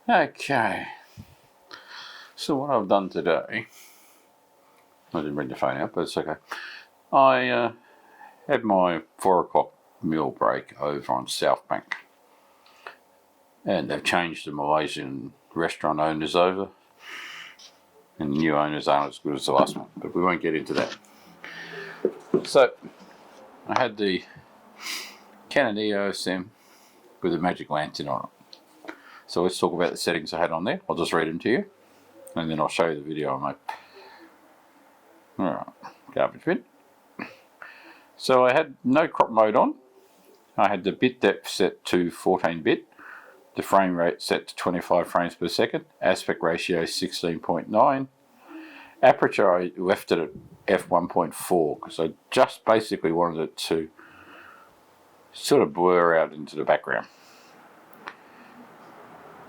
Okay, so what I've done today, I didn't bring the phone out, but it's okay. I had my 4 o'clock meal break over on Southbank, and they've changed the Malaysian restaurant owners over, and the new owners aren't as good as the last one, but we won't get into that. So I had the Canon EOS M with a Magic Lantern on it. So let's talk about the settings I had on there. I'll just read them to you, and then I'll show you the video I made. Alright, garbage bin. So I had no crop mode on. I had the bit depth set to 14-bit, the frame rate set to 25 frames per second, aspect ratio 16.9, aperture I left it at f1.4 because I just basically wanted it to sort of blur out into the background.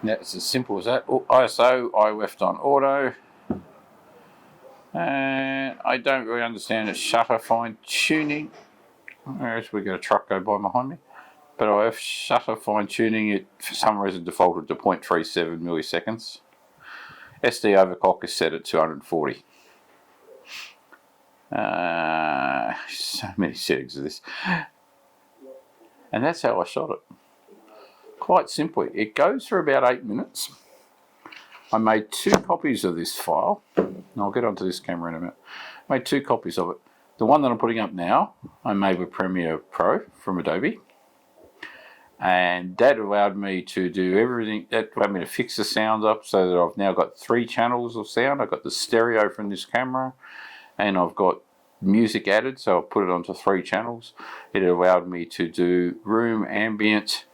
That's as simple as that. ISO I left on auto, and I don't really understand its shutter fine tuning. As we got a truck go by behind me, but I have shutter fine tuning. It for some reason defaulted to 0.37 milliseconds. SD overclock is set at 240. So many settings of this, and that's how I shot it. Quite simply, it goes for about 8 minutes. I made 2 copies of this file, and I'll get onto this camera in a minute. I made 2 copies of it. The one that I'm putting up now, I made with Premiere Pro from Adobe, and that allowed me to do everything. That allowed me to fix the sound up so that I've now got 3 channels of sound. I've got the stereo from this camera, and I've got music added, so I've put it onto 3 channels. It allowed me to do room ambient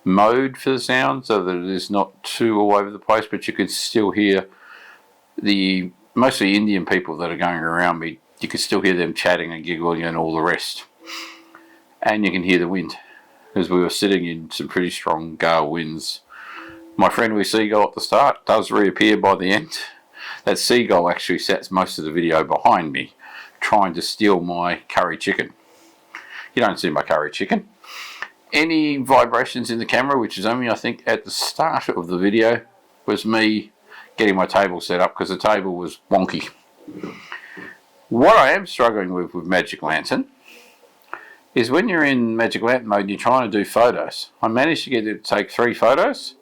mode for the sound so that it is not too all over the place, but you can still hear the mostly Indian people that are going around me. You can still hear them chatting and giggling and all the rest, and you can hear the wind because we were sitting in some pretty strong gale winds. My friendly seagull at the start does reappear by the end. That seagull actually sets most of the video behind me trying to steal my curry chicken. You don't see my curry chicken. Any vibrations in the camera, which is only I think at the start of the video, was me getting my table set up because the table was wonky. What I am struggling with Magic Lantern is when you're in Magic Lantern mode and you're trying to do photos. I managed to get it to take 3 photos,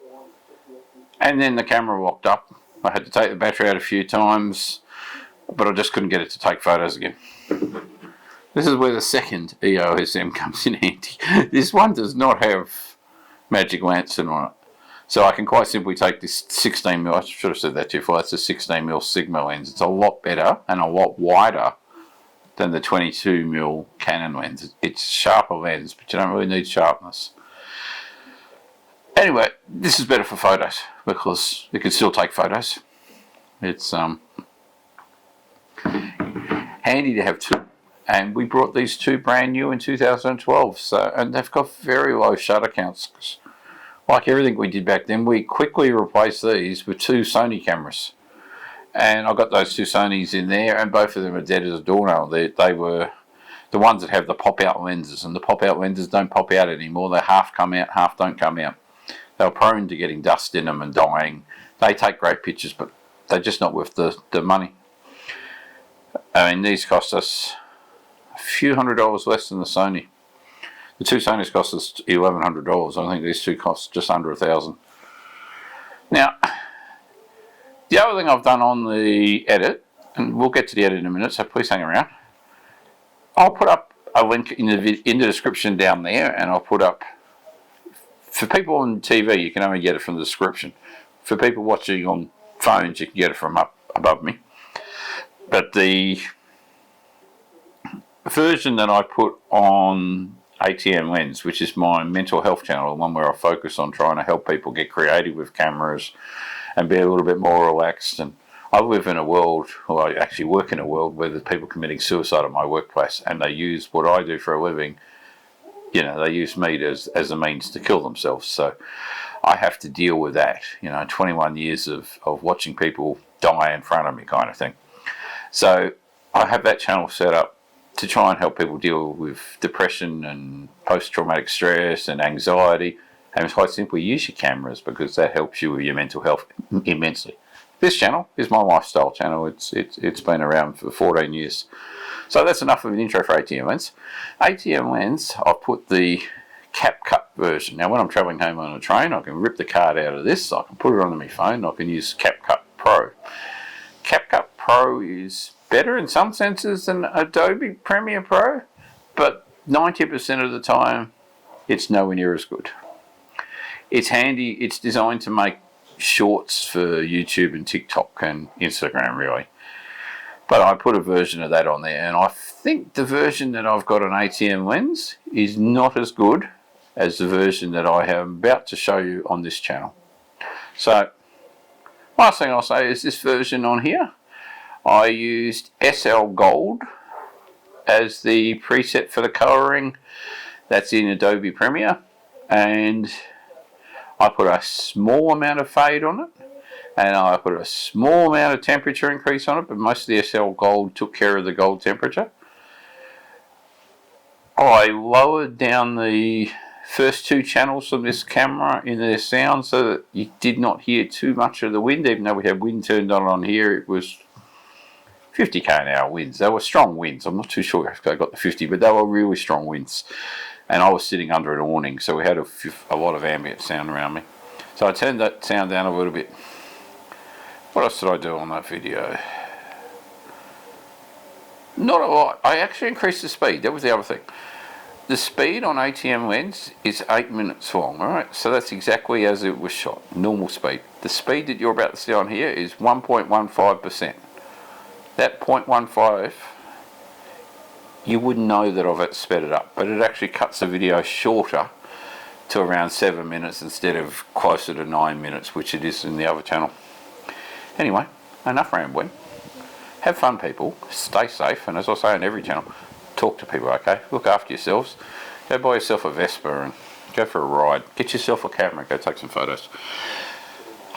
and then the camera locked up. I had to take the battery out a few times, but I just couldn't get it to take photos again. This is where the second EOS M comes in handy. This one does not have Magic Lantern on it. So I can quite simply take this 16mm, I should have said that to you before, that's a 16mm Sigma lens. It's a lot better and a lot wider than the 22mm Canon lens. It's a sharper lens, but you don't really need sharpness. Anyway, this is better for photos because it can still take photos. It's handy to have 2. And we brought these 2 brand new in 2012, and they've got very low shutter counts. Like everything we did back then, we quickly replaced these with 2 Sony cameras. And I got those 2 Sonys in there, and both of them are dead as a doornail. They were the ones that have the pop-out lenses, and the pop-out lenses don't pop out anymore. They half come out, half don't come out. They were prone to getting dust in them and dying. They take great pictures, but they're just not worth the money. I mean, these cost us a few $100s less than the Sony. The 2 Sonys cost us $1,100. I think these 2 cost just under $1,000. Now, the other thing I've done on the edit, and we'll get to the edit in a minute, so please hang around. I'll put up a link in the description down there, and I'll put up, for people on TV, you can only get it from the description. For people watching on phones, you can get it from up above me. But the version that I put on ATM Lens, which is my mental health channel, the one where I focus on trying to help people get creative with cameras and be a little bit more relaxed. And I live in a world, or I actually work in a world where there's people committing suicide at my workplace, and they use what I do for a living, you know, they use me as a means to kill themselves. So I have to deal with that, 21 years of watching people die in front of me kind of thing. So I have that channel set up to try and help people deal with depression and post-traumatic stress and anxiety, And it's quite simple. Use your cameras because that helps you with your mental health immensely. This channel is my lifestyle channel. It's been around for 14 years. So that's enough of an intro for ATM lens. ATM lens, I've put the cap cut version. Now when I'm travelling home on a train, I can rip the card out of this, I can put it onto my phone, I can use CapCut Pro. CapCut Pro is better in some senses than Adobe Premiere Pro, but 90% of the time it's nowhere near as good. It's handy, it's designed to make shorts for YouTube and TikTok and Instagram really. But I put a version of that on there, and I think the version that I've got on ATM lens is not as good as the version that I am about to show you on this channel. So, last thing I'll say is this version on here, I used SL Gold as the preset for the colouring. That's in Adobe Premiere, and I put a small amount of fade on it, and I put a small amount of temperature increase on it, but most of the SL Gold took care of the gold temperature. I lowered down the first two channels from this camera in their sound so that you did not hear too much of the wind. Even though we had wind turned on here, it was 50 km/h winds. They were strong winds. I'm not too sure if I got the 50, but they were really strong winds. And I was sitting under an awning, so we had a lot of ambient sound around me. So I turned that sound down a little bit. What else did I do on that video? Not a lot. I actually increased the speed. That was the other thing. The speed on ATM lens is 8 minutes long, alright? So that's exactly as it was shot, normal speed. The speed that you're about to see on here is 1.15%. That 0.15, you wouldn't know that I've sped it up, but it actually cuts the video shorter to around 7 minutes instead of closer to 9 minutes, which it is in the other channel. Anyway, enough rambling. Have fun, people. Stay safe, and as I say on every channel, talk to people, okay? Look after yourselves. Go buy yourself a Vespa and go for a ride. Get yourself a camera, go take some photos.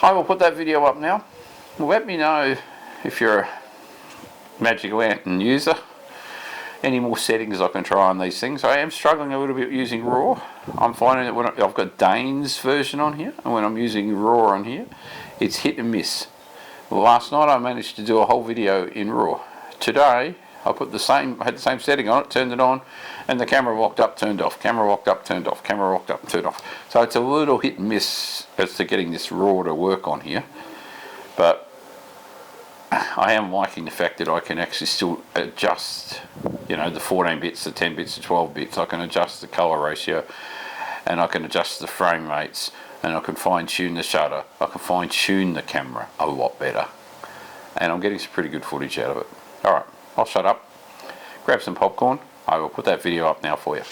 I will put that video up now. Let me know if you're a Magic Lantern user. Any more settings I can try on these things. I am struggling a little bit using RAW. I'm finding that when I've got Dane's version on here, and when I'm using RAW on here, it's hit and miss. Well, last night I managed to do a whole video in RAW. Today I had the same setting on it, turned it on, and the camera walked up, turned off, camera walked up, turned off, camera walked up, turned off. So it's a little hit and miss as to getting this RAW to work on here. But I am liking the fact that I can actually still adjust, you know, the 14 bits, the 10 bits, the 12 bits. I can adjust the color ratio, and I can adjust the frame rates, and I can fine tune the shutter. I can fine tune the camera a lot better, and I'm getting some pretty good footage out of it. Alright, I'll shut up, grab some popcorn. I will put that video up now for you.